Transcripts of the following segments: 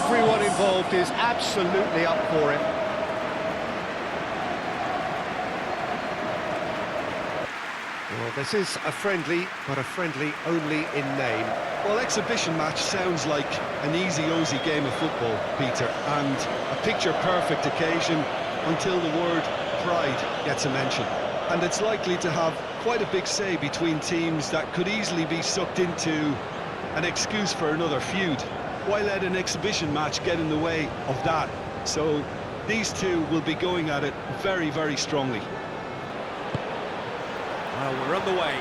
Everyone involved is absolutely up for it. Well, this is a friendly, but a friendly only in name. Well, exhibition match sounds like an easy-ozy game of football, Peter, and a picture-perfect occasion until the word pride gets a mention. And it's likely to have quite a big say between teams that could easily be sucked into an excuse for another feud. Why let an exhibition match get in the way of that? So these two will be going at it very, very strongly. Well, we're on the way.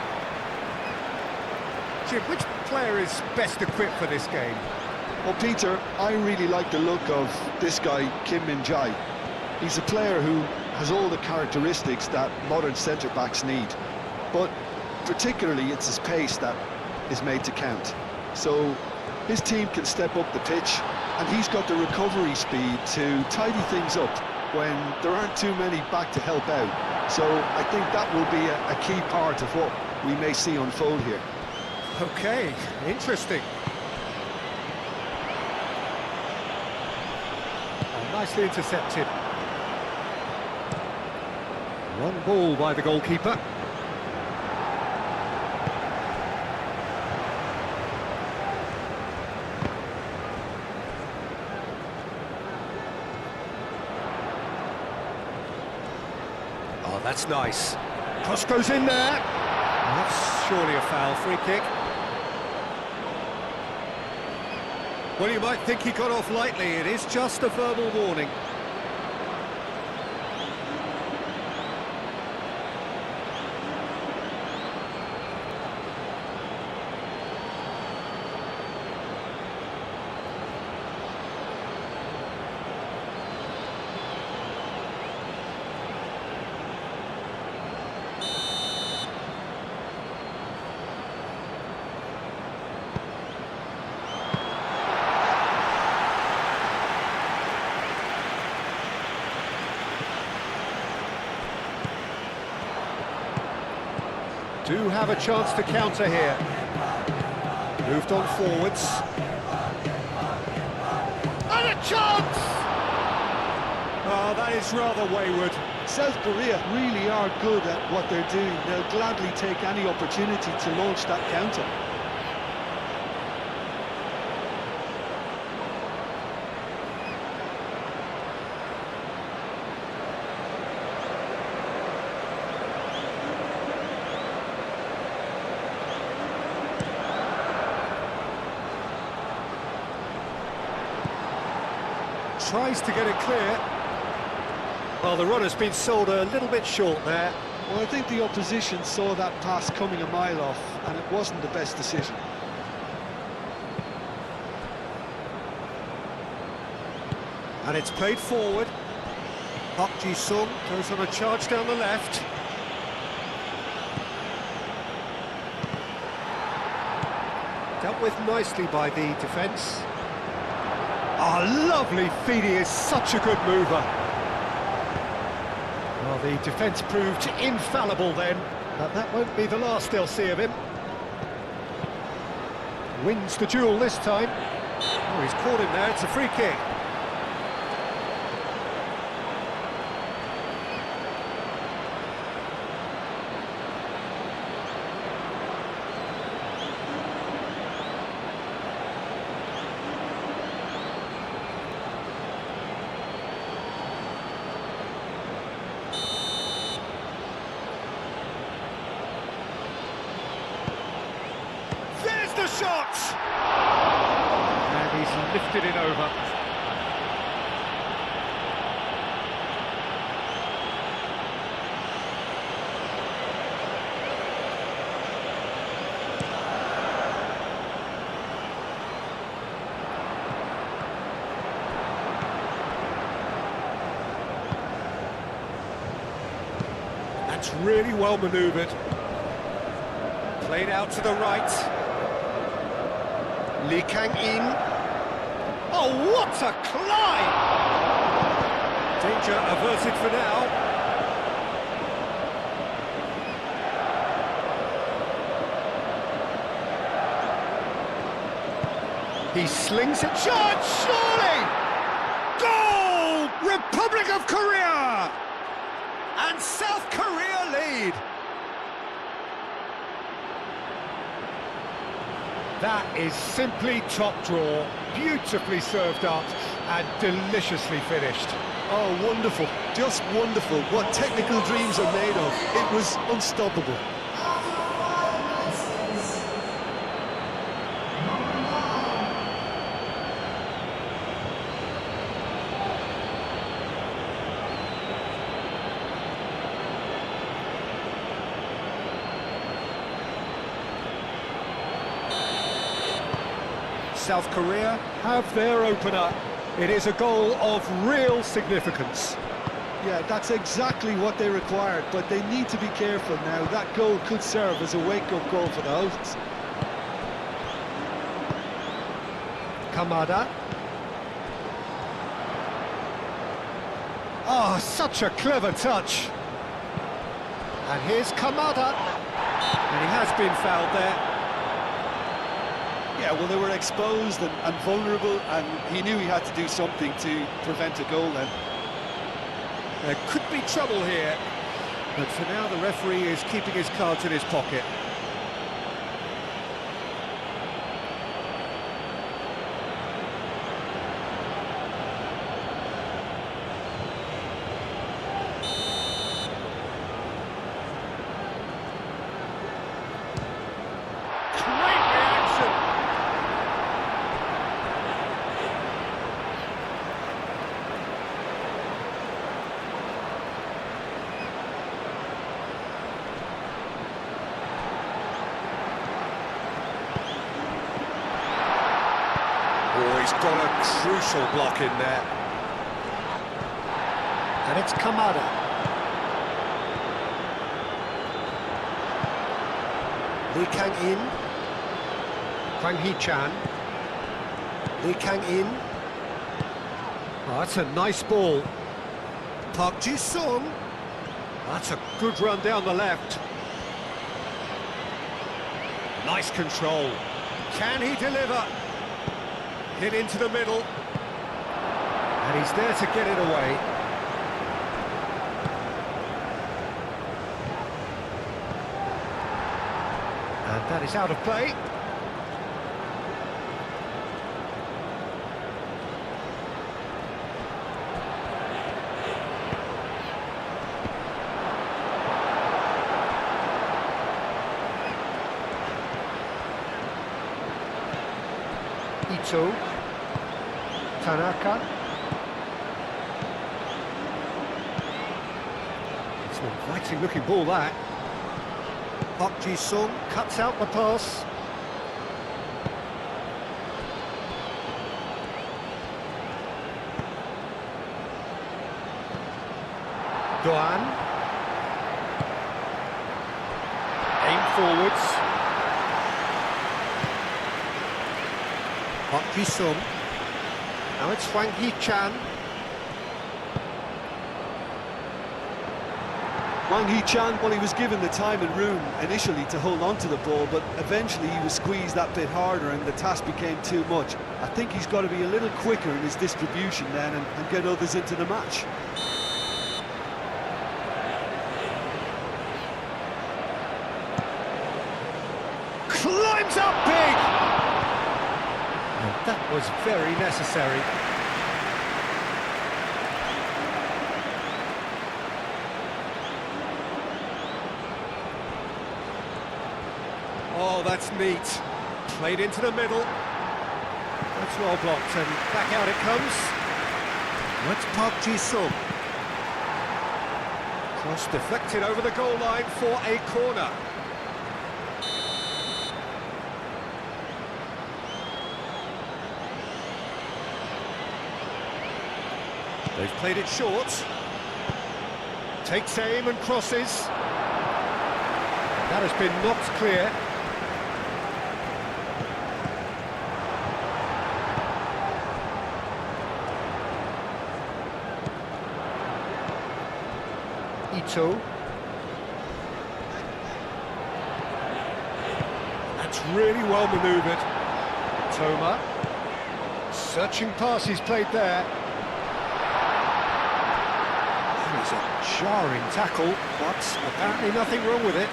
Jim, which player is best equipped for this game? Well, Peter, I really like the look of this guy, Kim Min-jae. He's a player who has all the characteristics that modern centre-backs need. But particularly, it's his pace that is made to count. So his team can step up the pitch, and he's got the recovery speed to tidy things up when there aren't too many back to help out. So I think that will be a key part of what we may see unfold here. Okay, interesting. Oh, nicely intercepted. One ball by the goalkeeper. Oh, that's nice. Cross goes in there. That's surely a foul. Free kick. Well, you might think he got off lightly. It is just a verbal warning. Do have a chance to counter here. Moved on forwards. And a chance! Oh, that is rather wayward. South Korea really are good at what they're doing. They'll gladly take any opportunity to launch that counter. Tries to get it clear. Well, the runner's been sold a little bit short there. Well, I think the opposition saw that pass coming a mile off, and it wasn't the best decision. And it's played forward. Park Ji-sung goes on a charge down the left. Dealt with nicely by the defence. Oh, lovely feed, he is such a good mover. Well, the defence proved infallible then, but that won't be the last they'll see of him. Wins the duel this time. Oh, he's caught him there, it's a free kick. The shot! And he's lifted it over. That's really well manoeuvred. Played out to the right. Lee Kang-in. Oh, what a climb! Danger averted for now. He slings it, shot, surely! Goal! Republic of Korea! And South Korea lead. That is simply top draw, beautifully served up and deliciously finished. Oh, wonderful, just wonderful. What technical dreams are made of. It was unstoppable. South Korea have their opener. It is a goal of real significance. Yeah, that's exactly what they required, but they need to be careful now. That goal could serve as a wake-up call for the hosts. Kamada. Oh, such a clever touch. And here's Kamada. And he has been fouled there. Yeah, well, they were exposed and vulnerable, and he knew he had to do something to prevent a goal then. There could be trouble here, but for now the referee is keeping his cards in his pocket. Oh, he's got a crucial block in there. And it's Kamada. Lee Kang-in. Hwang Hee-chan. Lee Kang-in. Oh, that's a nice ball. Park Ji-sung. That's a good run down the left. Nice control. Can he deliver? Hit into the middle. And he's there to get it away. And that is out of play. Ito, Tanaka. It's an inviting looking ball, that. Park Ji-sung cuts out the pass. Doan. Aim forwards. Park Ji-sung. Now it's Hwang Hee-chan. Hwang Hee-chan, well, he was given the time and room initially to hold on to the ball, but eventually he was squeezed that bit harder and the task became too much. I think he's got to be a little quicker in his distribution then and get others into the match. Climbs up big! That was very necessary. Oh, that's neat. Played into the middle. That's well blocked, and back out it comes. That's Park Ji-sung. Cross deflected over the goal line for a corner. They've played it short. Takes aim and crosses. That has been knocked clear. Ito. That's really well manoeuvred. Toma. Searching pass he's played there. That is a jarring tackle, but apparently nothing wrong with it.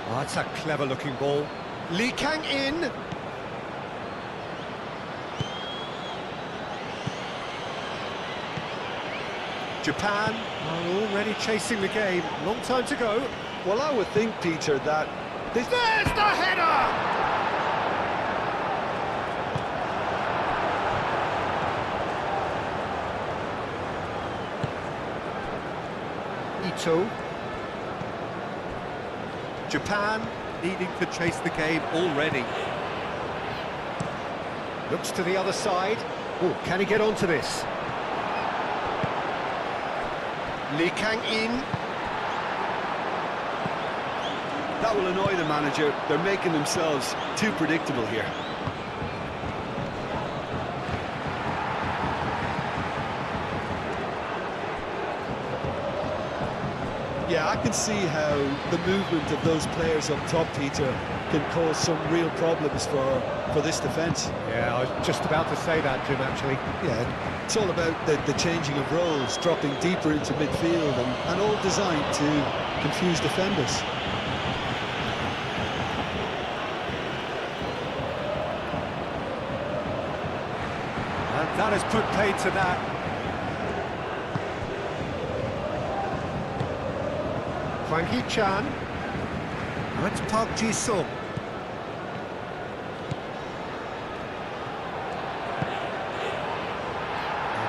Oh, that's a clever-looking ball. Lee Kang in. Japan are already chasing the game. Long time to go. Well, I would think, Peter, that this... There's the header! Ito. Japan needing to chase the game already. Looks to the other side. Oh, can he get onto this? Lee Kang in. That will annoy the manager. They're making themselves too predictable here. Yeah, I can see how the movement of those players up top, Peter, can cause some real problems for this defence. Yeah, I was just about to say that, Jim, actually. Yeah, it's all about the changing of roles, dropping deeper into midfield, and all designed to confuse defenders. And that has put paid to that. Hwang Hee-chan. That's Park Ji-sung.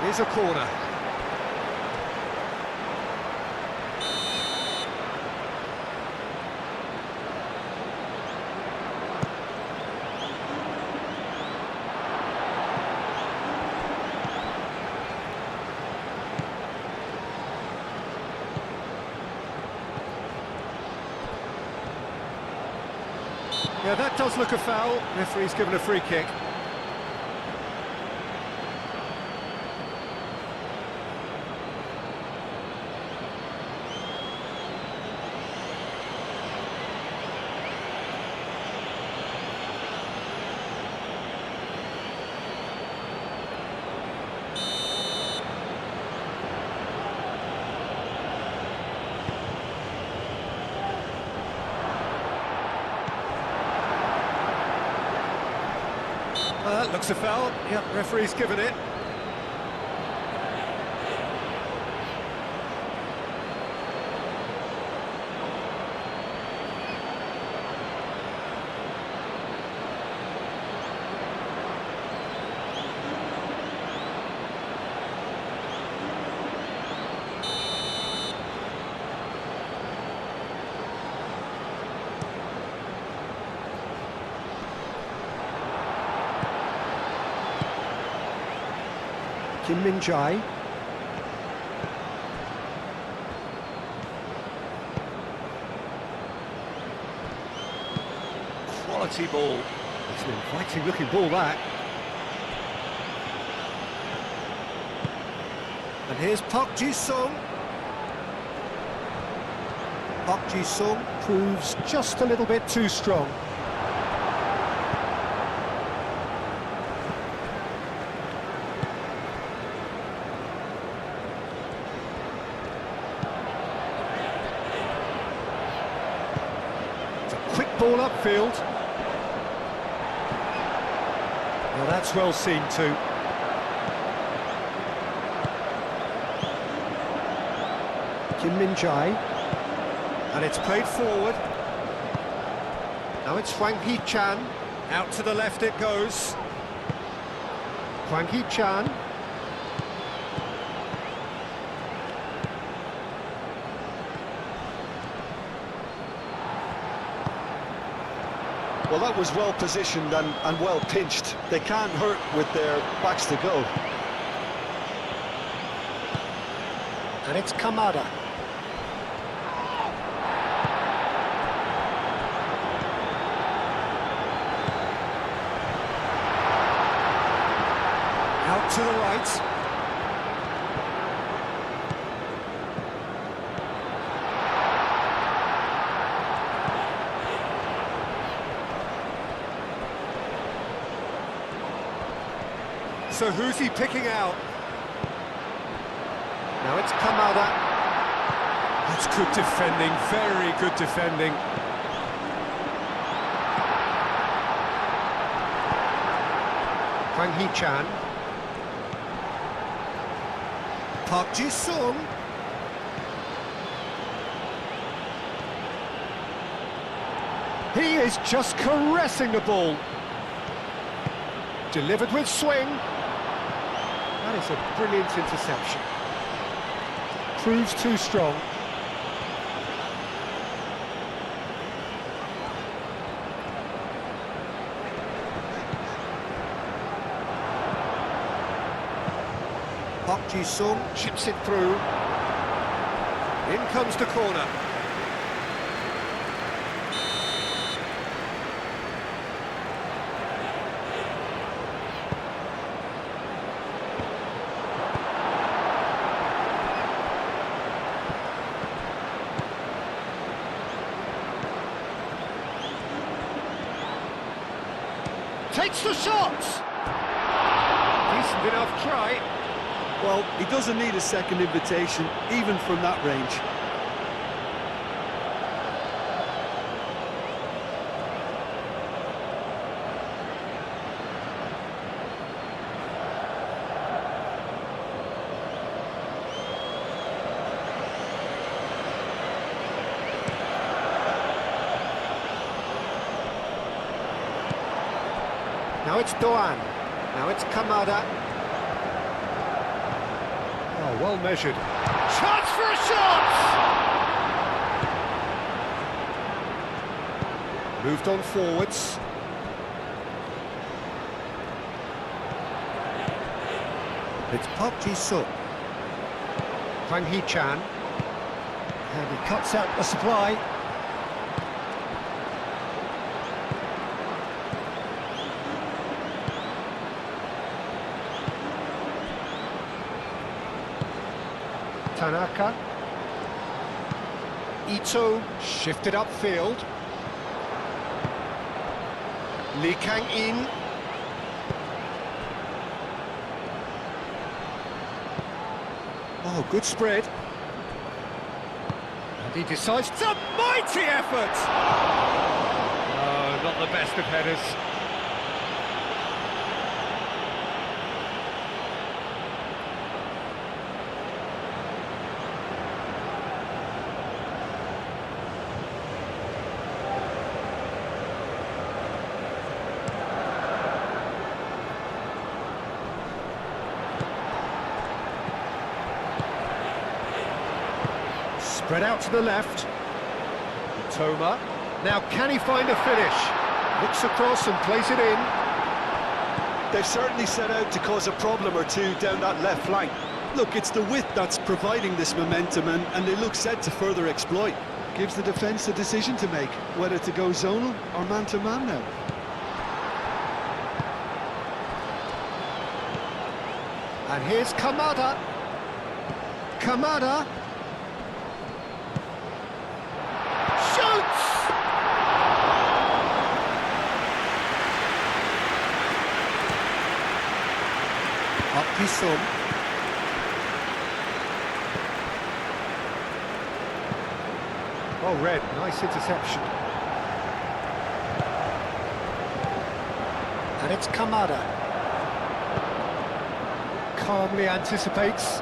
It is a corner. Yeah, that does look a foul. Referee's given a free kick. Looks a foul. Yep, referee's given it. Kim Min-jae. Quality ball. It's an inviting looking ball, that. And here's Park Ji-sung. Park Ji-sung proves just a little bit too strong. Ball upfield. Well, that's well seen too. Kim Min-jae. And it's played forward. Now it's Hwang Hee-chan. Out to the left it goes. Hwang Hee-chan. Well, that was well positioned and well pinched. They can't hurt with their backs to go. And it's Kamada. to the right. So who's he picking out? Now it's Kamada. That's good defending, very good defending. Hwang Hee-chan. Park Ji-sung. He is just caressing the ball. Delivered with swing. That is a brilliant interception. Proves too strong. Park Ji-sung chips it through. In comes the corner. Takes the shot! Decent enough try. Well, he doesn't need a second invitation, even from that range. Now it's Doan. Now it's Kamada. Oh, well measured. Chance for a shot! Moved on forwards. It's Park Ji-sung. Hwang Hee-chan. And he cuts out the supply. Tanaka. Ito shifted upfield. Lee Kang-in. Oh, good spread. And he decides it's a mighty effort! Oh, not the best of headers. Spread out to the left. Toma. Now can he find a finish? Looks across and plays it in. They've certainly set out to cause a problem or two down that left flank. Look, it's the width that's providing this momentum, and they look set to further exploit. Gives the defence a decision to make, whether to go zonal or man-to-man now. And here's Kamada. Kamada. Shoots! Park Ji-sung. Well read, nice interception. And it's Kamada. Calmly anticipates.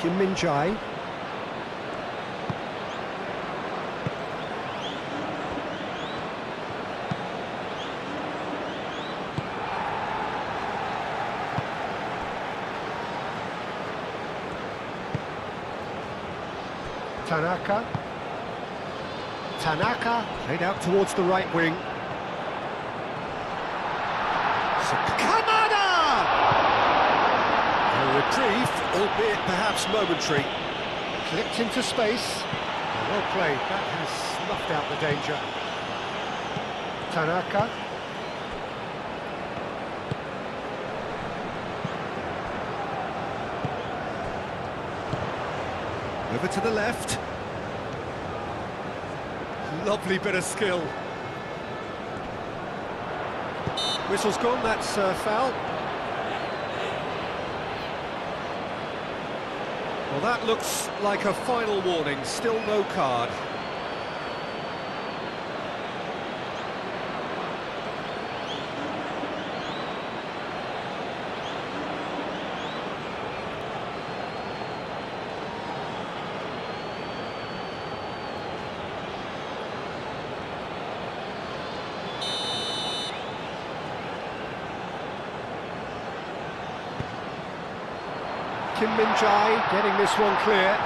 Kim Min-jae. Tanaka. Tanaka played out towards the right wing. So Kamada! A reprieve, albeit perhaps momentary. Clipped into space. Well played, that has snuffed out the danger. Tanaka. Over to the left. Lovely bit of skill. Whistle's gone, that's foul. Well, that looks like a final warning, still no card. Kim Min-jae getting this one clear.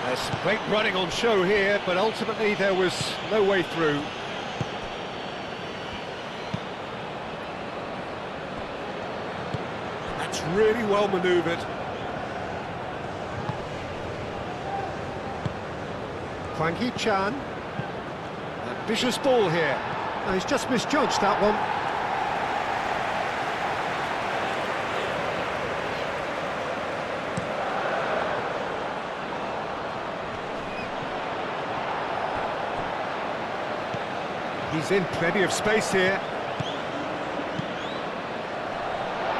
There's some great running on show here, but ultimately there was no way through. That's really well manoeuvred. Hwang Hee-chan. Ambitious ball here. Oh, he's just misjudged that one. He's in plenty of space here.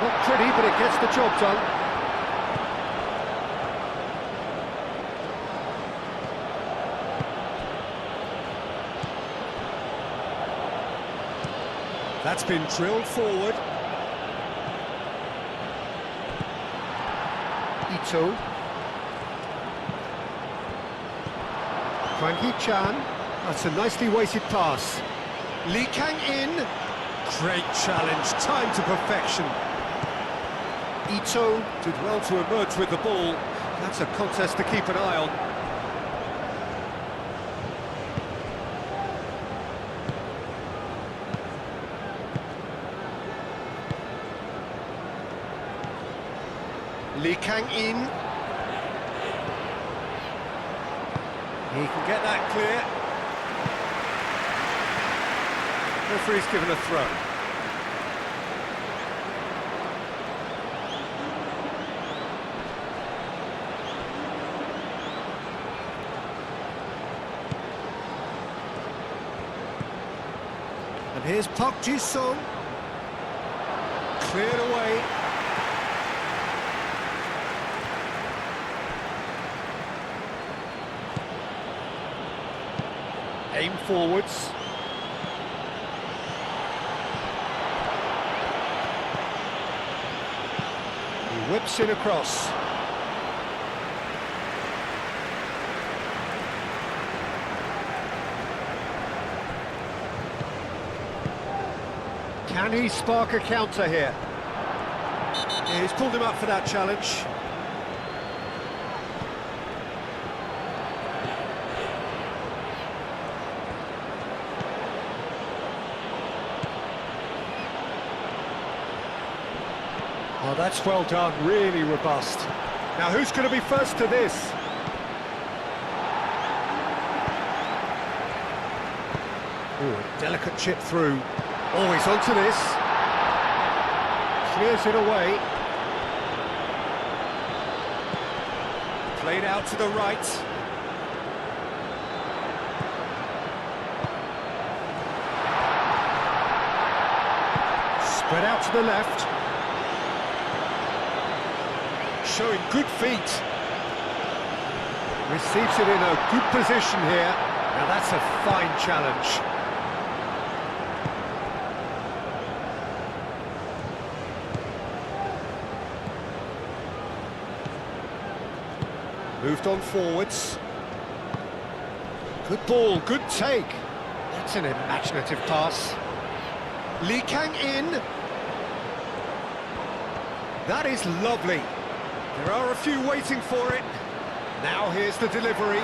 Not pretty, but it gets the job done. That's been drilled forward. Ito. Hwang Hee-chan. That's a nicely weighted pass. Lee Kang-in, great challenge, time to perfection. Ito did well to emerge with the ball. That's a contest to keep an eye on. Lee Kang-in. He can get that clear. Referee's given a throw. And here's Park Ji-sung. Cleared away. Aim forwards. Whips in across. Can he spark a counter here? Yeah, he's pulled him up for that challenge. Oh, that's well done, really robust. Now, who's going to be first to this? Oh, a delicate chip through. Oh, he's onto this. Clears it away. Played out to the right. Spread out to the left. Showing good feet. Receives it in a good position here. Now that's a fine challenge. Moved on forwards. Good ball, good take. That's an imaginative pass. Lee Kang-in. That is lovely. There are a few waiting for it. Now here's the delivery.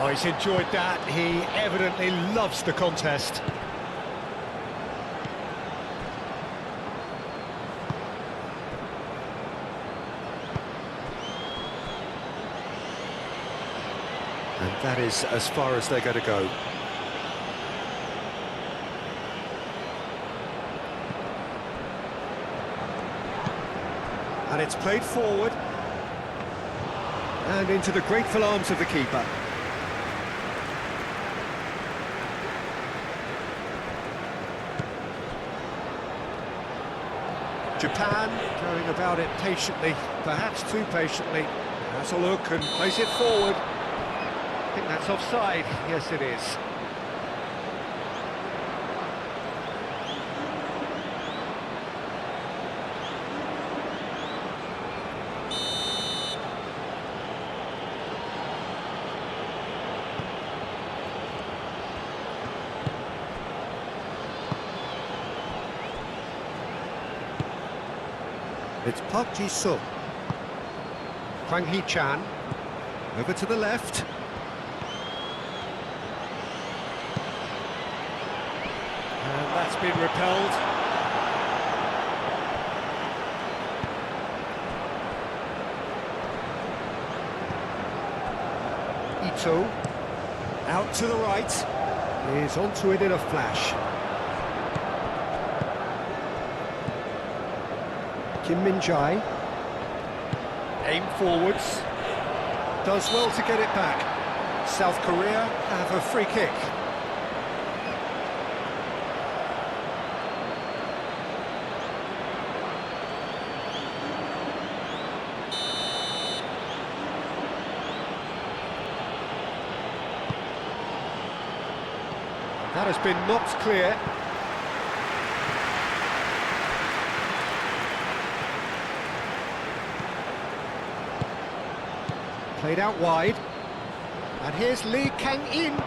Oh, he's enjoyed that. He evidently loves the contest. And that is as far as they're going to go. And it's played forward. And into the grateful arms of the keeper. Japan going about it patiently, perhaps too patiently. Has a look and plays it forward. I think that's offside. Yes, it is. It's Park Ji-sung. Kwang Hee-chan. Over to the left. And that's been repelled. Ito. Out to the right. Is onto it in a flash. Kim Min-jae, aim forwards, does well to get it back. South Korea have a free kick. That has been knocked clear. Played out wide, and here's Lee Kang-in. And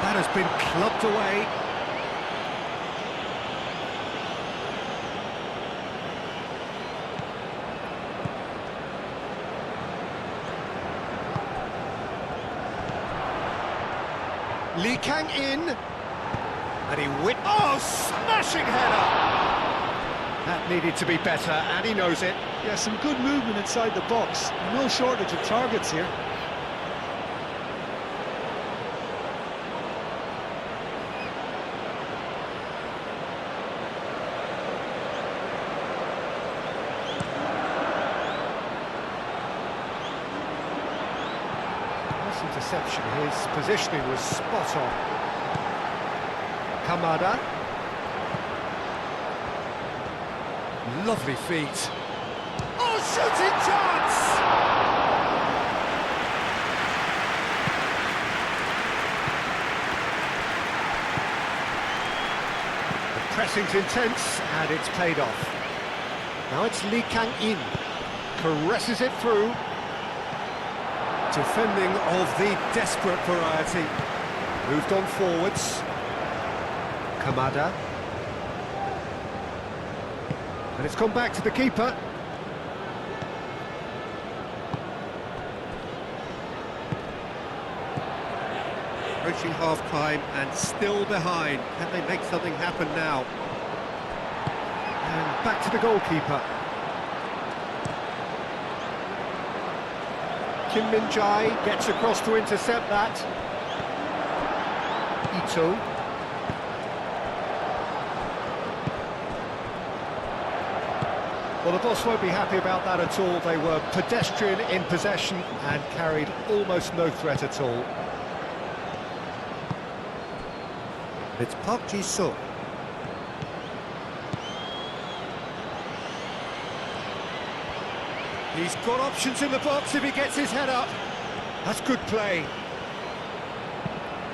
that has been clubbed away. Lee Kang-in, and he oh, smashing header! That needed to be better, and he knows it. Yeah, some good movement inside the box. No shortage of targets here. Nice interception. His positioning was spot on. Kamada. Lovely feet. Oh, shooting chance! The pressing's intense, and it's paid off. Now it's Lee Kang-in. Caresses it through. Defending of the desperate variety. Moved on forwards. Kamada. And it's gone back to the keeper. Approaching half-time and still behind. Can they make something happen now? And back to the goalkeeper. Kim Min-jae gets across to intercept that. Ito. Well, the boss won't be happy about that at all. They were pedestrian in possession and carried almost no threat at all. It's Park Ji-sung. He's got options in the box if he gets his head up. That's good play.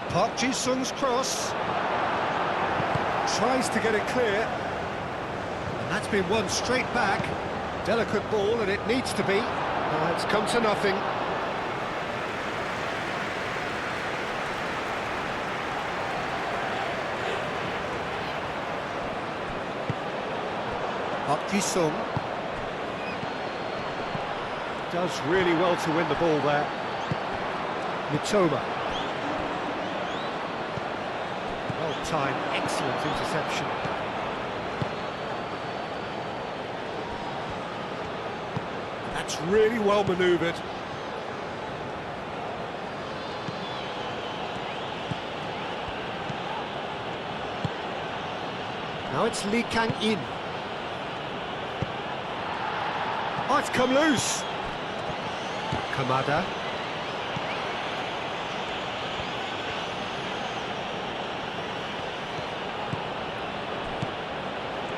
Park Ji-sung's cross. Tries to get it clear. And that's been won straight back. Delicate ball, and it needs to be. It's come to nothing. Park Ji-sung. Does really well to win the ball there. Mitoma. Well timed, excellent interception. That's really well manoeuvred. Now it's Lee Kang-in. Oh, it's come loose. Kamada.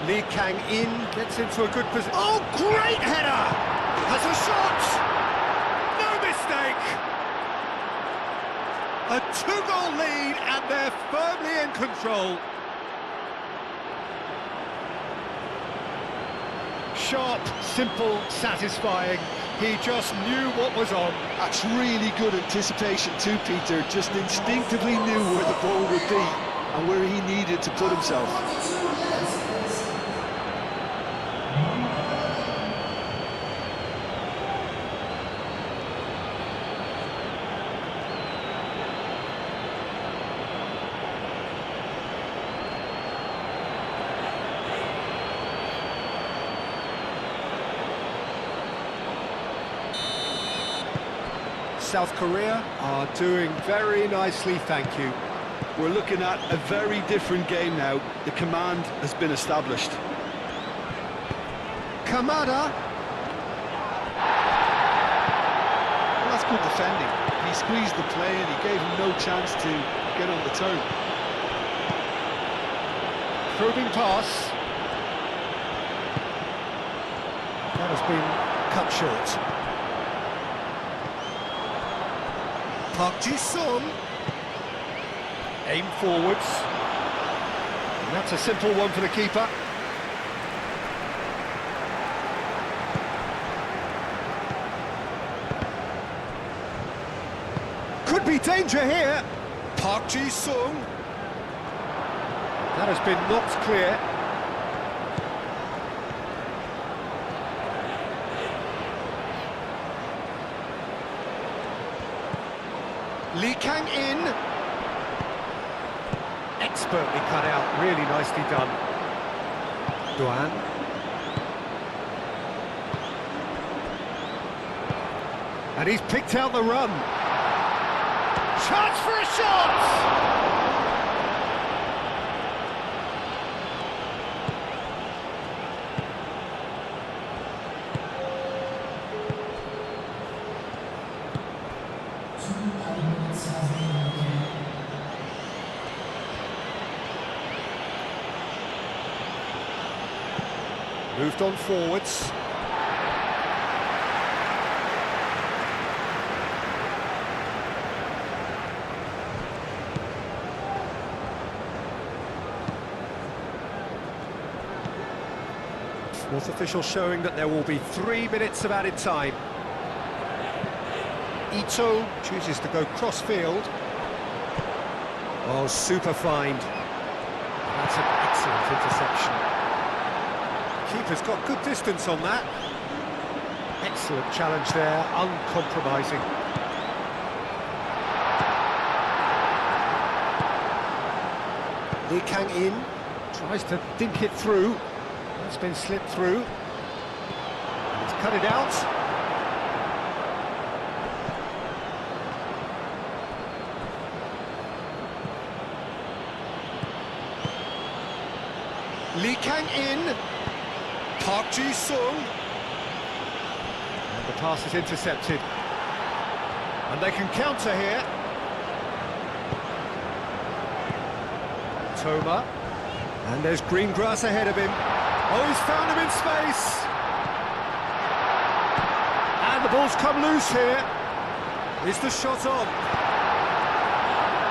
Lee Kang-in gets into a good position. Oh, great header! Has a shot! No mistake! A two-goal lead and they're firmly in control. Sharp, simple, satisfying. He just knew what was on. That's really good anticipation too, Peter. Just instinctively knew where the ball would be and where he needed to put himself. South Korea are doing very nicely, thank you. We're looking at a very different game now. The command has been established. Kamada. Well, that's good defending. He squeezed the play and he gave him no chance to get on the turn. Probing pass. That has been cut short. Park Ji-sung. Aim forwards. And that's a simple one for the keeper. Could be danger here. Park Ji-sung. That has been knocked clear. Lee Kang-in. Expertly cut out, really nicely done. Duan. And he's picked out the run. Chance for a shot! Moved on forwards. Fourth official showing that there will be 3 minutes of added time. Ito chooses to go cross-field. Oh, super find. That's an excellent interception. Keeper's got good distance on that. Excellent challenge there, uncompromising. Lee Kang-in tries to dink it through. It's been slipped through. He's cut it out. Lee Kang-in. Park Ji-sung. And the pass is intercepted. And they can counter here. Toma. And there's green grass ahead of him. Oh, he's found him in space. And the ball's come loose here. Is the shot on?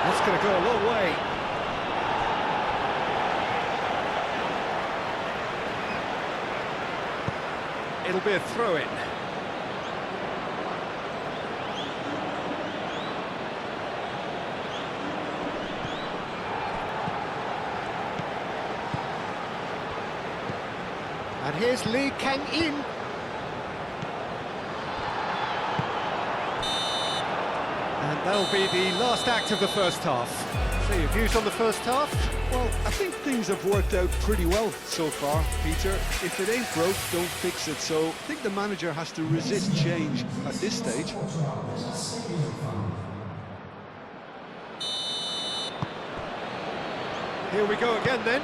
That's going to go a long way. It'll be a throw-in. And here's Lee Kang-in. That'll be the last act of the first half. So your views on the first half? Well, I think things have worked out pretty well so far, Peter. If it ain't broke, don't fix it. So I think the manager has to resist change at this stage. Here we go again then.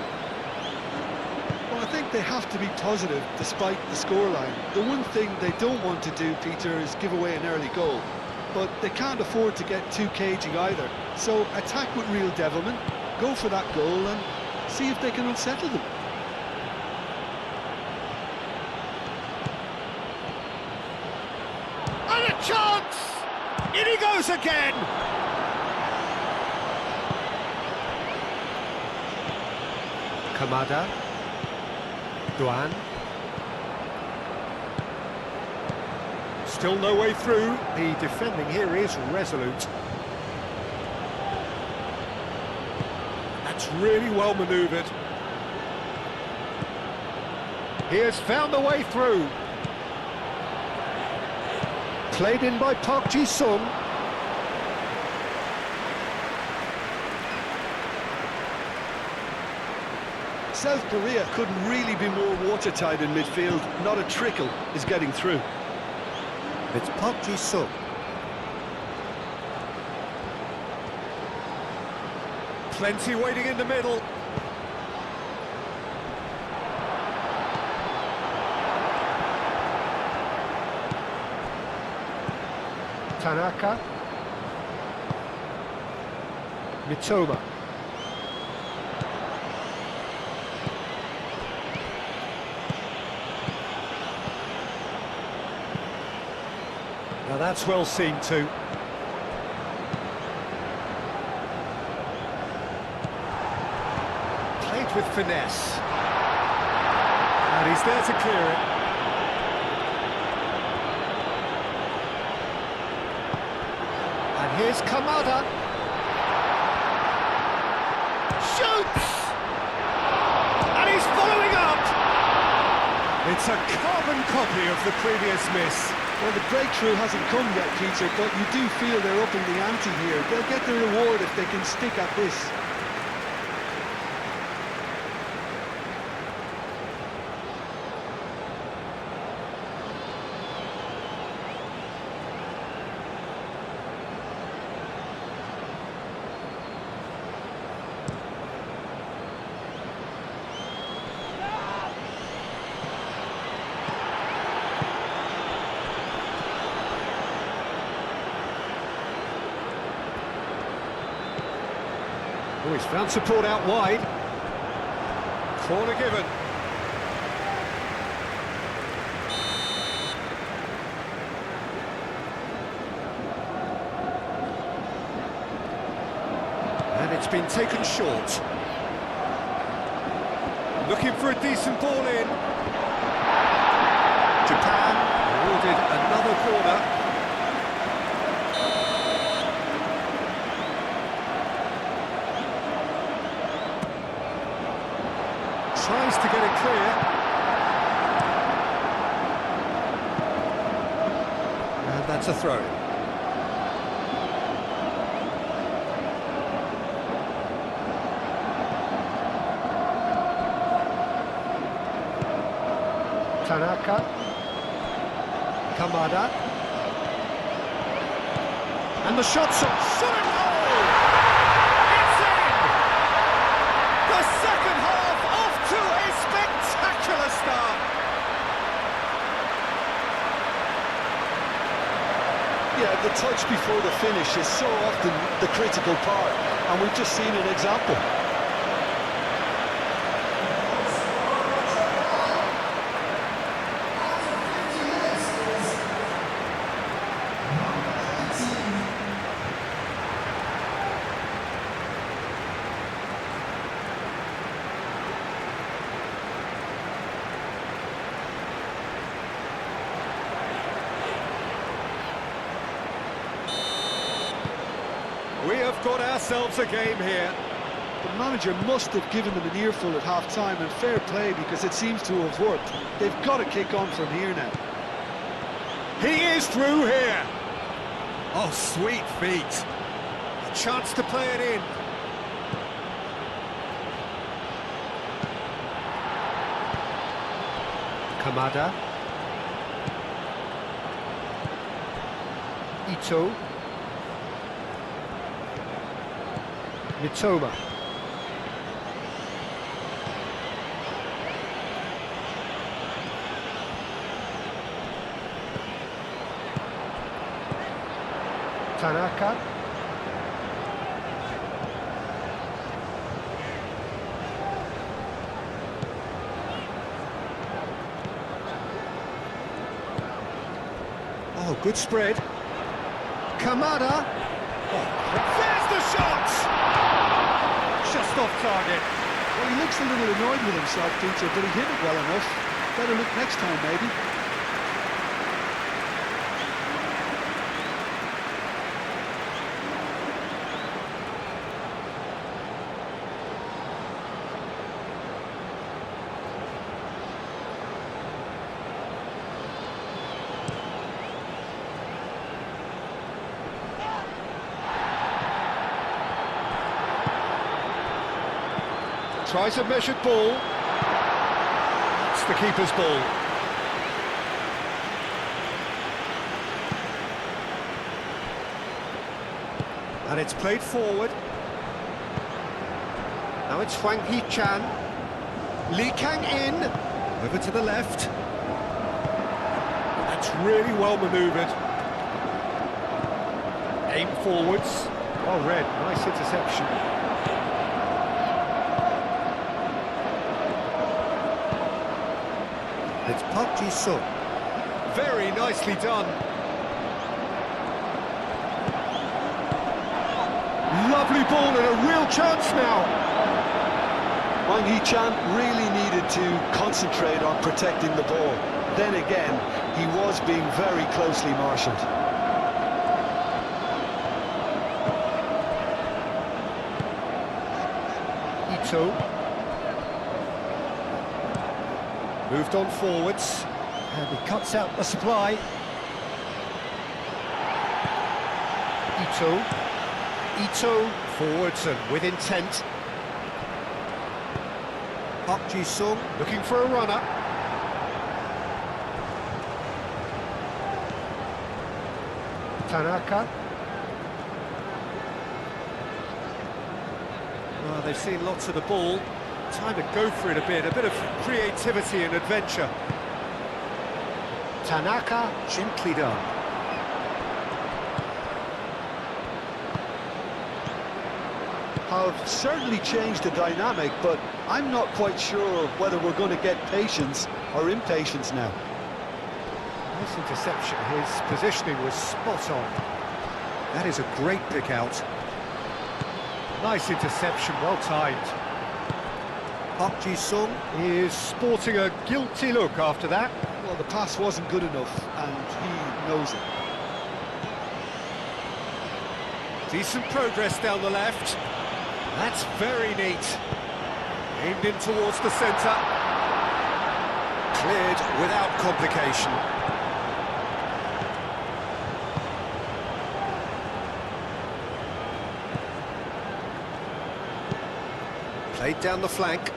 Well, I think they have to be positive despite the scoreline. The one thing they don't want to do, Peter, is give away an early goal. But they can't afford to get too cagey either. So attack with real devilment, go for that goal and see if they can unsettle them. And a chance! In he goes again! Kamada. Duan. Still no way through. The defending here is resolute. That's really well manoeuvred. He has found the way through. Played in by Park Ji-sung. South Korea couldn't really be more watertight in midfield. Not a trickle is getting through. It's Park Ji-sung. Plenty waiting in the middle. Tanaka. Mitoma. Now that's well seen too. Played with finesse. And he's there to clear it. And here's Kamada. Shoots! And he's following up! It's a carbon copy of the previous miss. Well, the breakthrough hasn't come yet, Peter, but you do feel they're up in the ante here. They'll get the reward if they can stick at this. Oh, he's found support out wide. Corner given. And it's been taken short. Looking for a decent ball in. Japan awarded another corner. Tries to get it clear. And that's a throw. Tanaka. Kamada. And the shot's up. Shot and goal! It's in! The second half off to a spectacular start. Yeah, the touch before the finish is so often the critical part, and we've just seen an example. We have got ourselves a game here. The manager must have given them an earful at half-time, and fair play because it seems to have worked. They've got to kick on from here now. He is through here. Oh, sweet feet. A chance to play it in. Kamada. Ito. Mitoma. Tanaka. Oh, good spread. Kamada. Oh, there's the shot! Just off target. Well, he looks a little annoyed with himself, Peter, but he hit it well enough. Better look next time, maybe. Tries a measured ball. It's the keeper's ball. And it's played forward. Now it's Hwang Hee-chan. Lee Kang-in. Over to the left. That's really well manoeuvred. Aim forwards. Well read, nice interception. It's Park Ji-sung. Very nicely done. Lovely ball and a real chance now. Hwang Hee-chan really needed to concentrate on protecting the ball. Then again, he was being very closely marshalled. Ito. Moved on forwards, and he cuts out the supply. Ito forwards and with intent. Park Ji-sung looking for a runner. Tanaka. Well, they've seen lots of the ball. Time to go for it a bit of creativity and adventure. Tanaka, gently done. Have certainly changed the dynamic, but I'm not quite sure whether we're going to get patience or impatience now. Nice interception. His positioning was spot on. That is a great pick out. Nice interception, well timed. Park Ji-sung is sporting a guilty look after that. Well, the pass wasn't good enough, and he knows it. Decent progress down the left. That's very neat. Aimed in towards the centre. Cleared without complication. Played down the flank.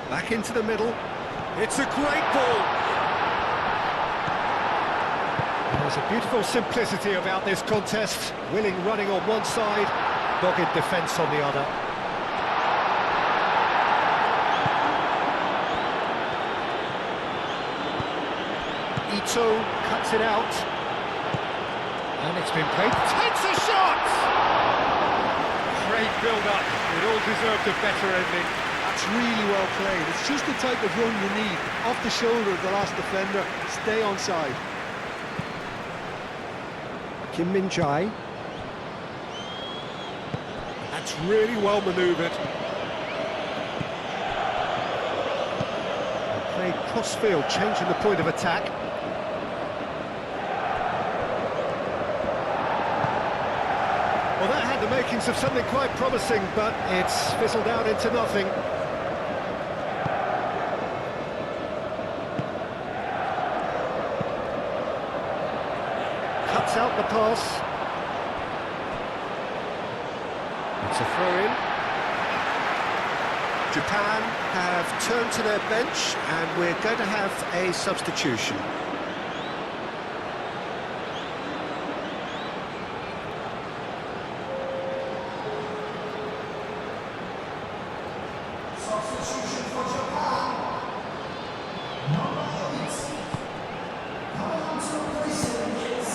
Back into the middle. It's a great ball. There's a beautiful simplicity about this contest. Willing running on one side, dogged defence on the other. Ito cuts it out. And it's been played. Takes a shot! Great build-up. It all deserved a better ending. That's really well played. It's just the type of run you need. Off the shoulder of the last defender, stay onside. Kim Min-jae. That's really well manoeuvred. Played cross-field, changing the point of attack. Well, that had the makings of something quite promising, but it's fizzled out into nothing. cuts out the pass. It's a throw-in. Japan have turned to their bench, and we're going to have a substitution. Substitution for Japan. Number 8. Coming onto the placing is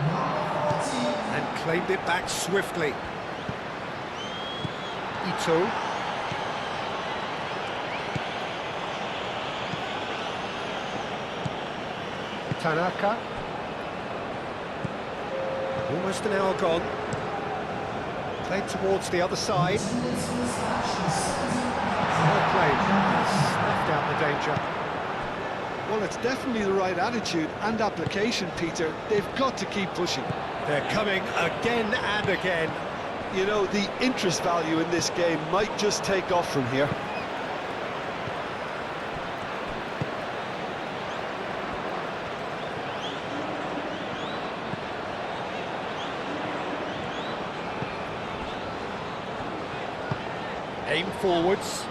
number 14. And claimed it back swiftly. Ito. Tanaka. Almost an hour gone. Played towards the other side. Well played. Snuffed out the danger. Well, it's definitely the right attitude and application, Peter. They've got to keep pushing. They're coming again and again. You know, the interest value in this game might just take off from here. Aim forwards.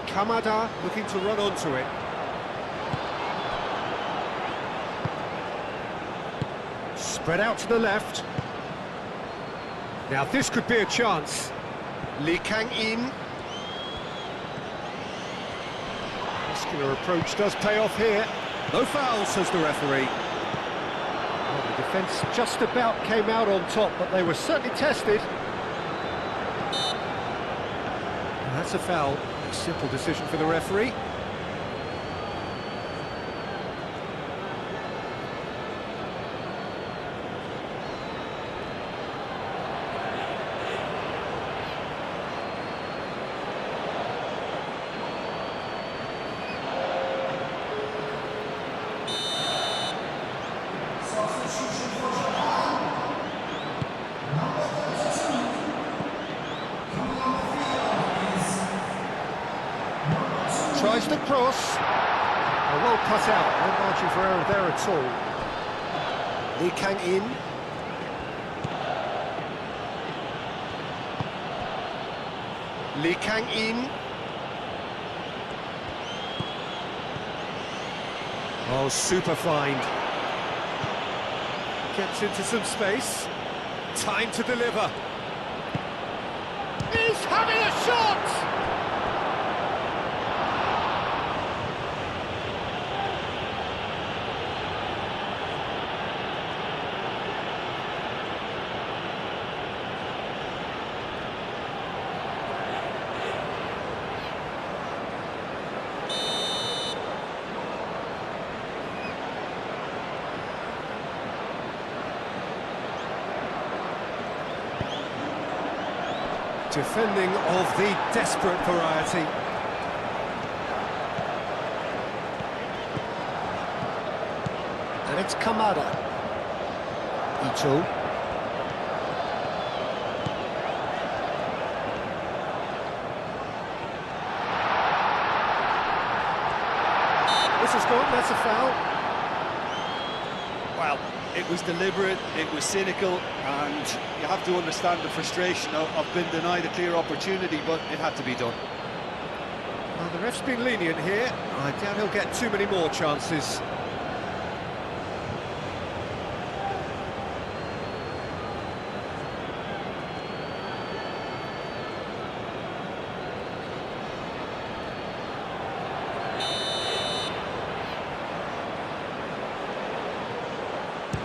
Kamada looking to run onto it. Spread out to the left. Now this could be a chance. Lee Kang-in. Muscular approach does pay off here. No foul, says the referee. Well, the defence just about came out on top, but they were certainly tested. That's a foul. A simple decision for the referee. Substitution for Japan. Number 32. Coming on the field is number 2. Tries to cross. A well cut out. No margin for error there at all. Lee Kang-in. Lee Kang-in. Oh, super find. Gets into some space. Time to deliver. He's having a shot! Defending of the desperate variety. And it's Kamada. Ito. This is gone, that's a foul. Well, it was deliberate, it was cynical, and you have to understand the frustration of being denied a clear opportunity, but it had to be done. Well, the ref's been lenient here. I doubt he'll get too many more chances.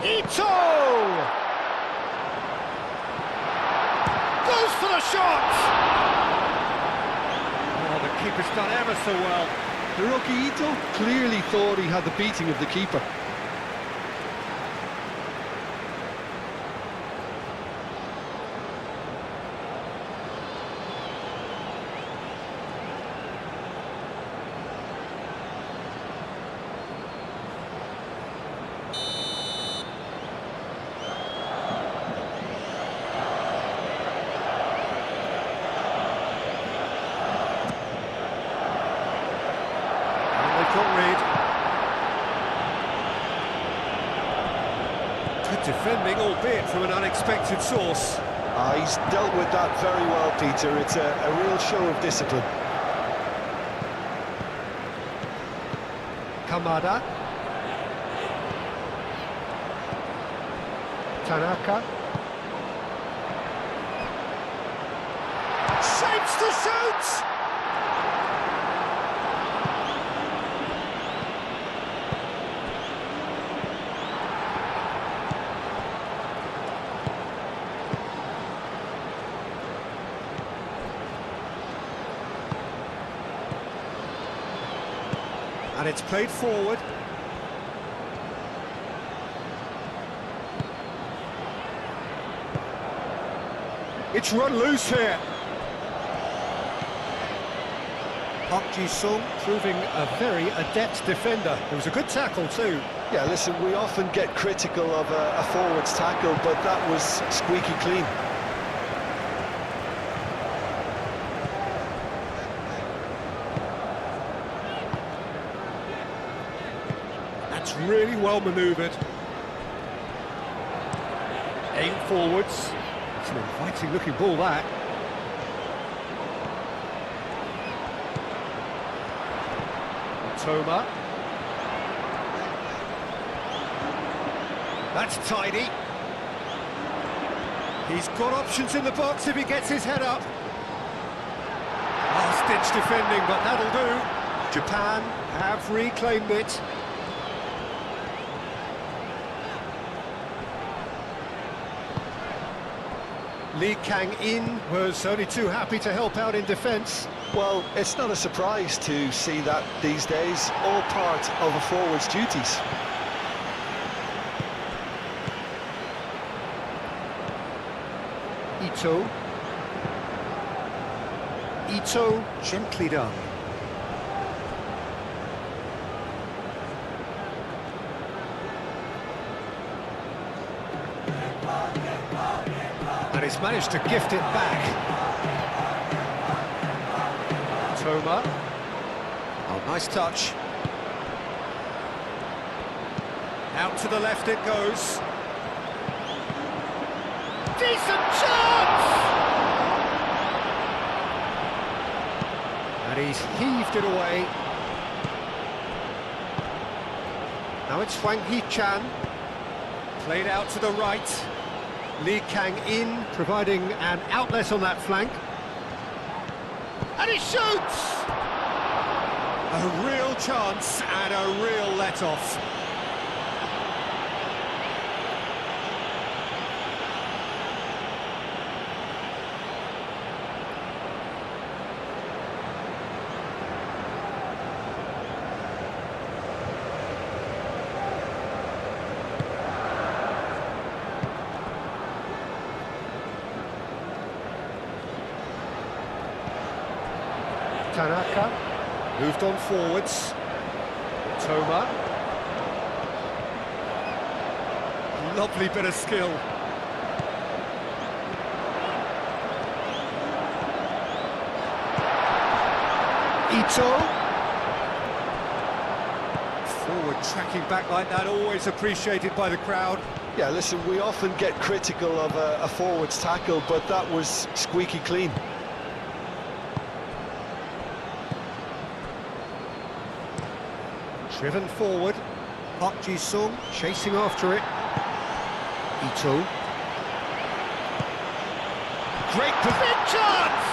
Ito! Goes for the shot! Oh, the keeper's done ever so well. Hiroki Ito clearly thought he had the beating of the keeper. Got rid. Good defending, albeit from an unexpected source. He's dealt with that very well, Peter. It's a real show of discipline. Kamada. Tanaka. Shapes to shoot! And it's played forward. It's run loose here. Park Ji-sung proving a very adept defender. It was a good tackle too. Yeah, listen, we often get critical of a forward's tackle, but that was squeaky clean. That's really well manoeuvred. Aim forwards. It's an inviting looking ball, that. Toma. That's tidy. He's got options in the box if he gets his head up. Last-ditch defending, but that'll do. Japan have reclaimed it. Lee Kang-in was only too happy to help out in defence. Well, it's not a surprise to see that these days, all part of a forward's duties. Ito gently done. And he's managed to gift it back. Toma. Oh, nice touch. Out to the left it goes. Decent chance! And he's heaved it away. Now it's Hwang Hee-chan. Played out to the right. Lee Kang-in providing an outlet on that flank. And he shoots! A real chance and a real let-off. Tanaka moved on forwards. Toma. Lovely bit of skill. Ito. Forward tracking back like that, always appreciated by the crowd. Yeah, listen, we often get critical of a forward's tackle, but that was squeaky clean. Driven forward, Park Ji-sung chasing after it. Ito. Great position! Chance!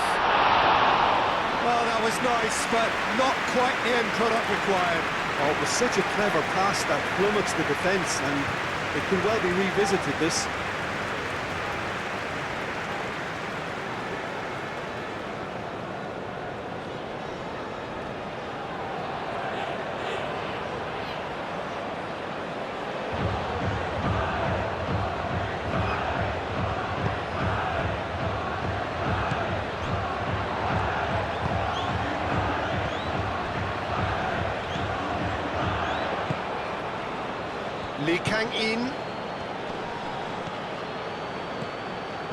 Well, that was nice, but not quite the end product required. Oh, it was such a clever pass that flummoxed the defence, and it could well be revisited, this. Lee Kang-in.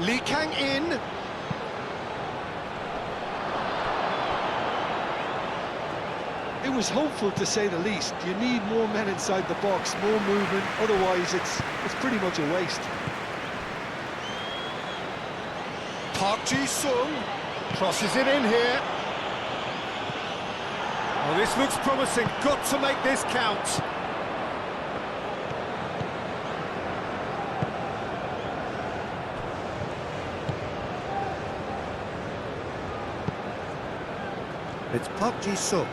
Lee Kang-in. It was hopeful to say the least. You need more men inside the box, more movement, otherwise it's pretty much a waste. Park Ji-sung crosses it in here. Oh, this looks promising. Got to make this count. It's Park Ji-sung.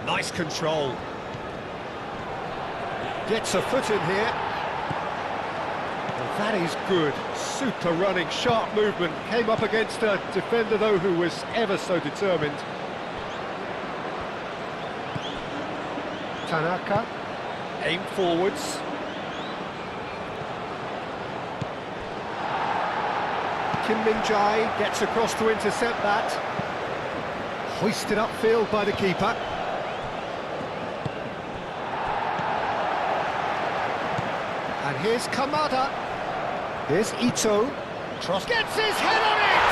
Nice control. Gets a foot in here. Well, that is good. Super running, sharp movement. Came up against a defender, though, who was ever so determined. Tanaka, aim forwards. Kim Min-jae gets across to intercept that. Hoisted upfield by the keeper. And here's Kamada. Here's Ito. Cross gets his head on it!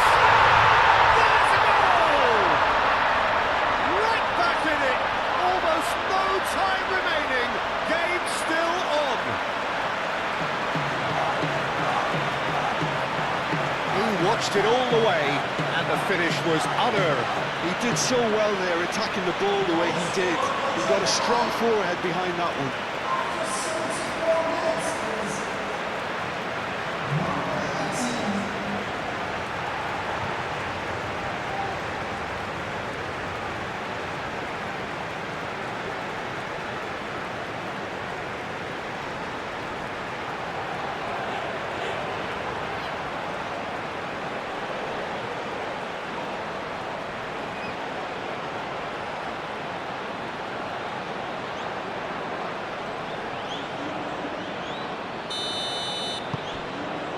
There's a goal! Right back in it! Almost no time remaining. Game still on. He watched it all the way, and the finish was unearned. He did so well there, attacking the ball the way he did. He got a strong forehead behind that one.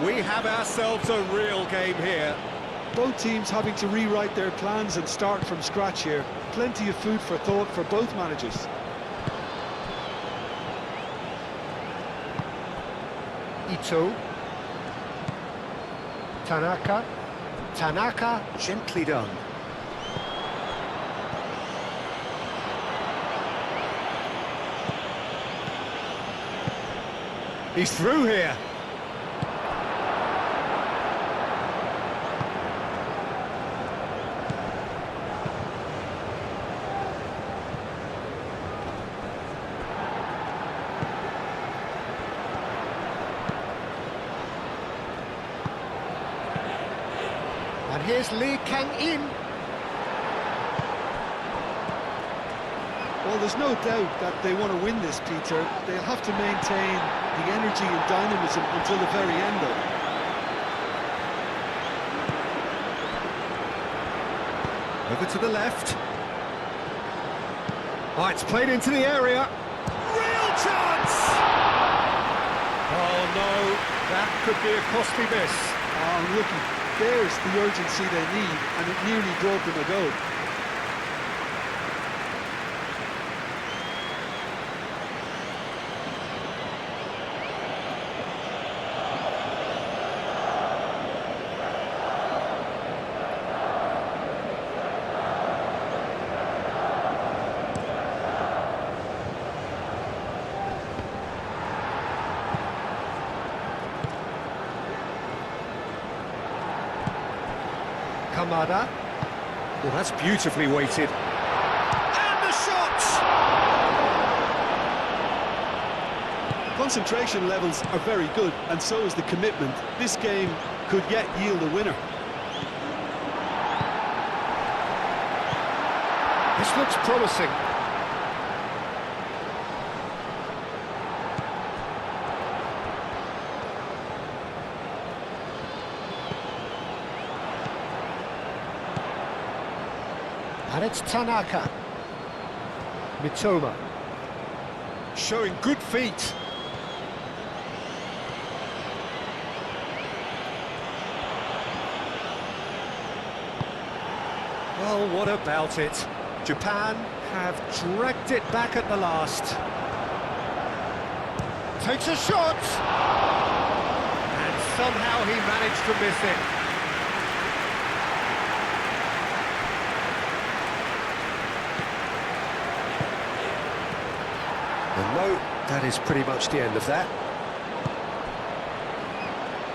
We have ourselves a real game here. Both teams having to rewrite their plans and start from scratch here. Plenty of food for thought for both managers. Ito. Tanaka. Tanaka, gently done. He's through here. And here's Lee Kang-in. Well, there's no doubt that they want to win this, Peter. They'll have to maintain the energy and dynamism until the very end, though. Over to the left. Oh, it's played into the area. Real chance! Oh no, that could be a costly miss. Looky, there's the urgency they need, and it nearly brought them a goal. Kamada. Well, that's beautifully weighted. And the shot! Concentration levels are very good, and so is the commitment. This game could yet yield a winner. This looks promising. And it's Tanaka. Mitoma. Showing good feet. Well, what about it? Japan have dragged it back at the last. Takes a shot! And somehow he managed to miss it. And no, that is pretty much the end of that.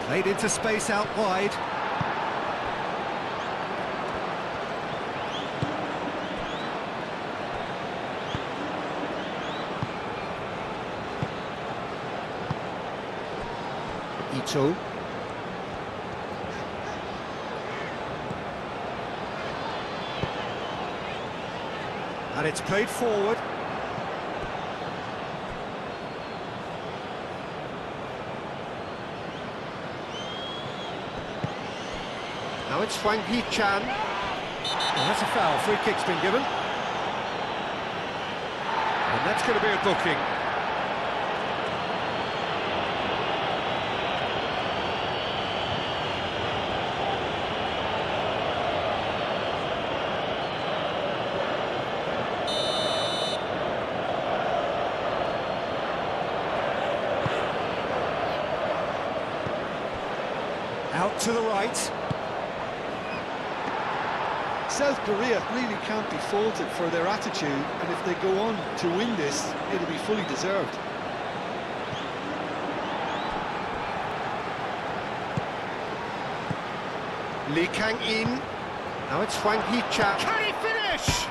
Played into space out wide. Ito. And it's played forward. Now it's Hwang Hee-chan. And that's a foul. Free kick's been given. And that's going to be a booking. Out to the right. South Korea really can't be faulted for their attitude, and if they go on to win this, it'll be fully deserved. Lee Kang-in. Now it's Hwang Hee-chan. Can he finish?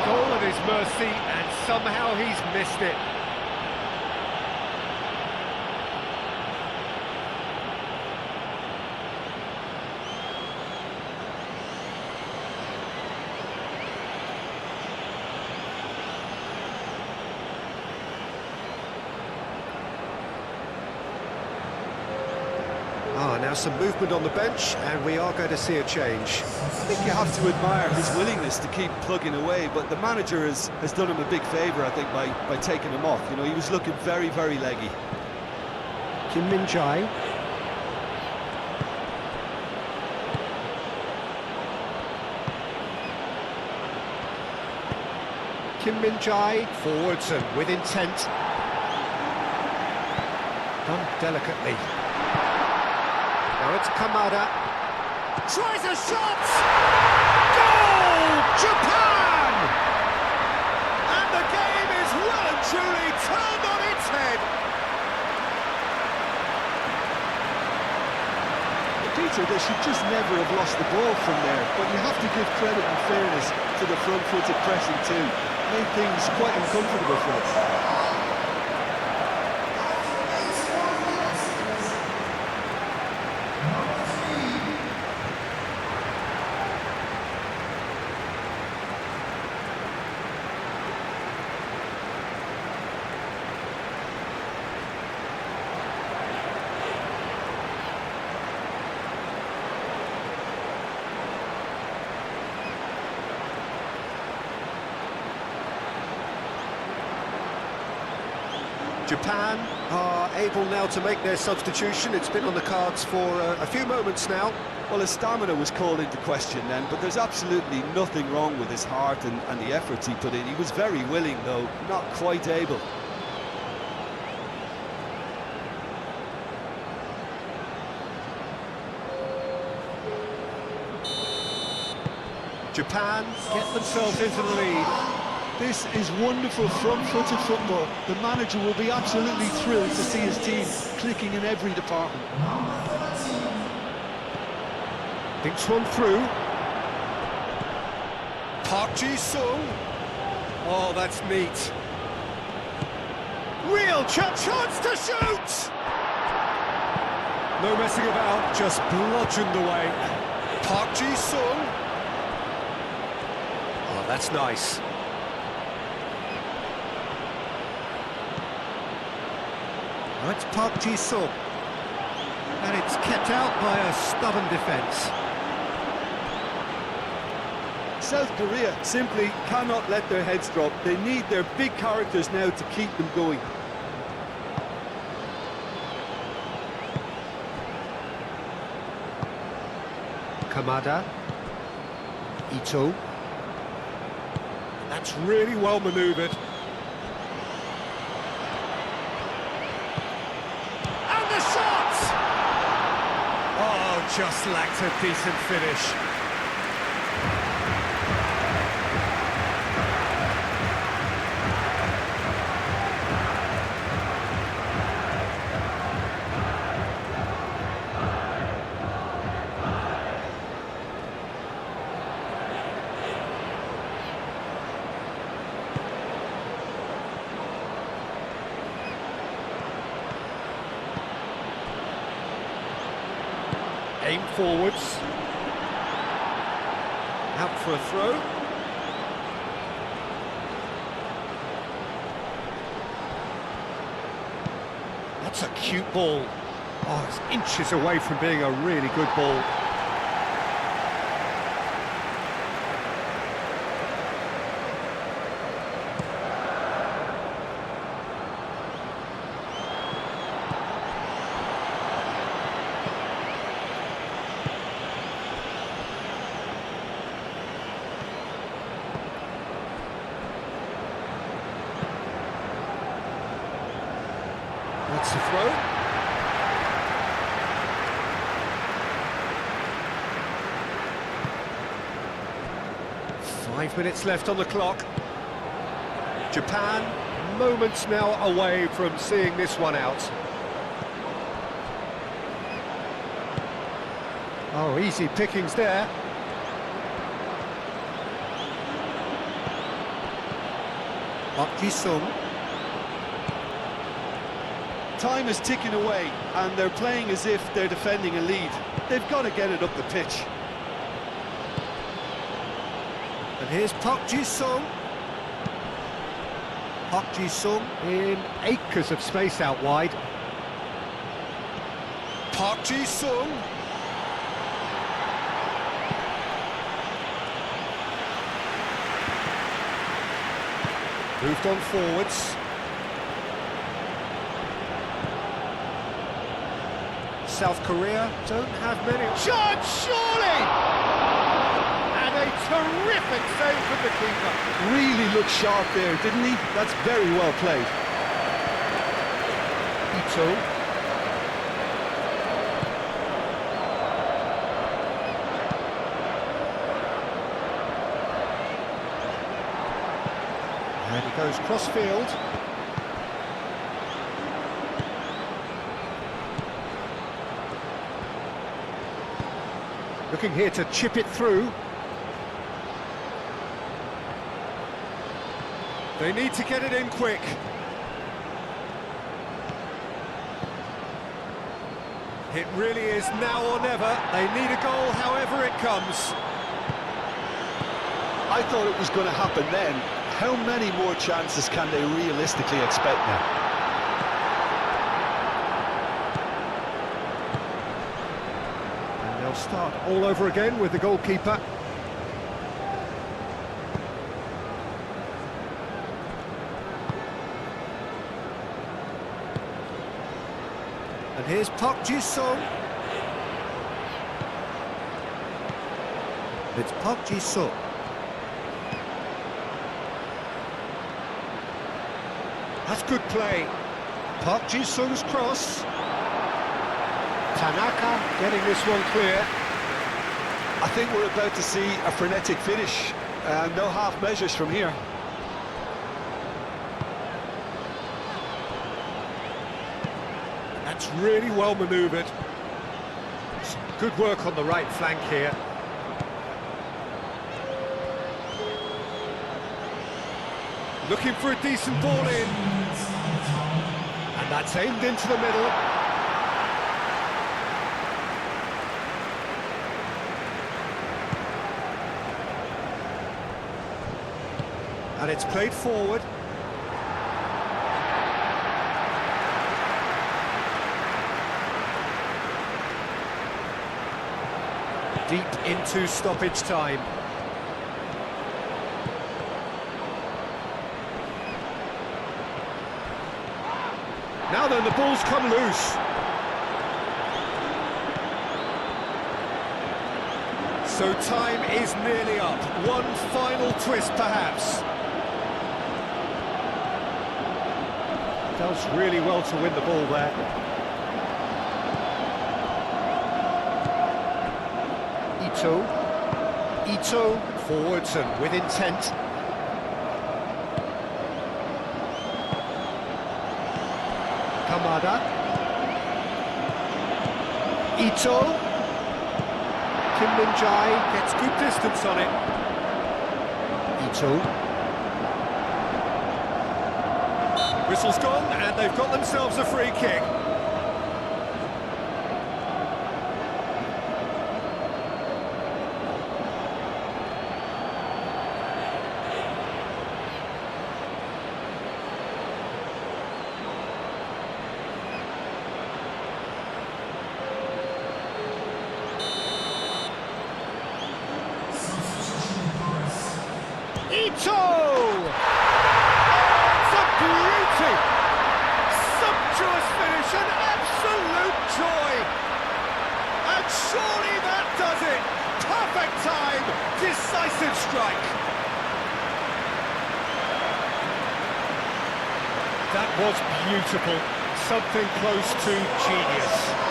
Goal at his mercy, and somehow he's missed it. Now some movement on the bench, and we are going to see a change. I think you have to admire his willingness to keep plugging away, but the manager has done him a big favour, I think, by taking him off. You know, he was looking very, very leggy. Kim Min-jae. Kim Min-jae forwards and with intent. Done delicately. Now it's Kamada. Tries a shot! Goal! Japan! And the game is well and truly turned on its head. Peter, they should just never have lost the ball from there, but you have to give credit and fairness to the front-footed pressing too. Made things quite uncomfortable for them. Japan are able now to make their substitution. It's been on the cards for a few moments now. Well, his stamina was called into question then, but there's absolutely nothing wrong with his heart and the efforts he put in. He was very willing, though, not quite able. Japan get themselves into the lead. This is wonderful front-footed football. The manager will be absolutely thrilled to see his team clicking in every department. Thinks one through. Park Ji-sung. Oh, that's neat. Real chance to shoot! No messing about, just bludgeoned away. Park Ji-sung. Oh, that's nice. Now it's Park Ji-sung. And it's kept out by a stubborn defence. South Korea simply cannot let their heads drop. They need their big characters now to keep them going. Kamada. Ito. That's really well manoeuvred. And the shot! Oh, just lacked a decent finish. Aim forwards. Out for a throw. That's a cute ball. Oh, it's inches away from being a really good ball. That's the throw. Five minutes left on the clock. Japan, moments now away from seeing this one out. Oh, easy pickings there. Park Ji-sung. Time is ticking away, and they're playing as if they're defending a lead. They've got to get it up the pitch. And here's Park Ji-sung. Park Ji-sung in acres of space out wide. Park Ji-sung. Moved on forwards. South Korea don't have many. Shot, surely! And a terrific save from the keeper. Really looked sharp there, didn't he? That's very well played. Ito. And he goes cross-field. Looking here to chip it through. They need to get it in quick. It really is now or never. They need a goal however it comes. I thought it was going to happen then. How many more chances can they realistically expect now? And they'll start all over again with the goalkeeper. And here's Park Ji-sung. It's Park Ji-sung. That's good play. Park Ji-sung's cross. Tanaka getting this one clear. I think we're about to see a frenetic finish. No half measures from here. That's really well manoeuvred. Some good work on the right flank here. Looking for a decent ball in. And that's aimed into the middle. And it's played forward. Deep into stoppage time. Now then, the ball's come loose. So time is nearly up. One final twist, perhaps. Does really well to win the ball there. Ito forwards and with intent. Kamada. Ito. Kim Min-jae gets good distance on it. Ito. Whistle's gone and they've got themselves a free kick. That was beautiful. Something close to genius.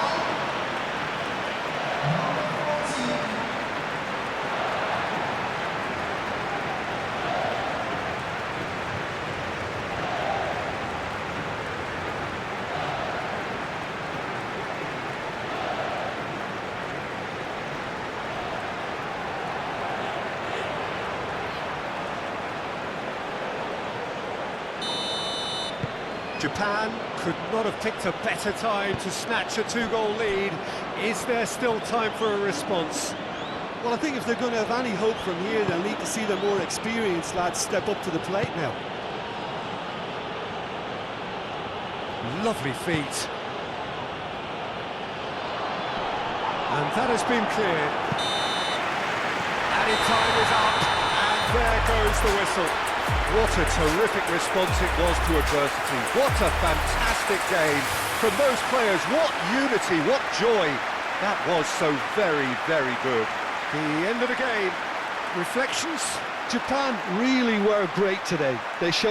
Japan could not have picked a better time to snatch a two-goal lead. Is there still time for a response? Well, I think if they're going to have any hope from here, they'll need to see the more experienced lads step up to the plate now. Lovely feet. And that has been cleared. Added time is up, and there goes the whistle. What a terrific response it was to adversity. What a fantastic game. From those players, what unity, what joy. That was so very, very good. The end of the game. Reflections? Japan really were great today. They showed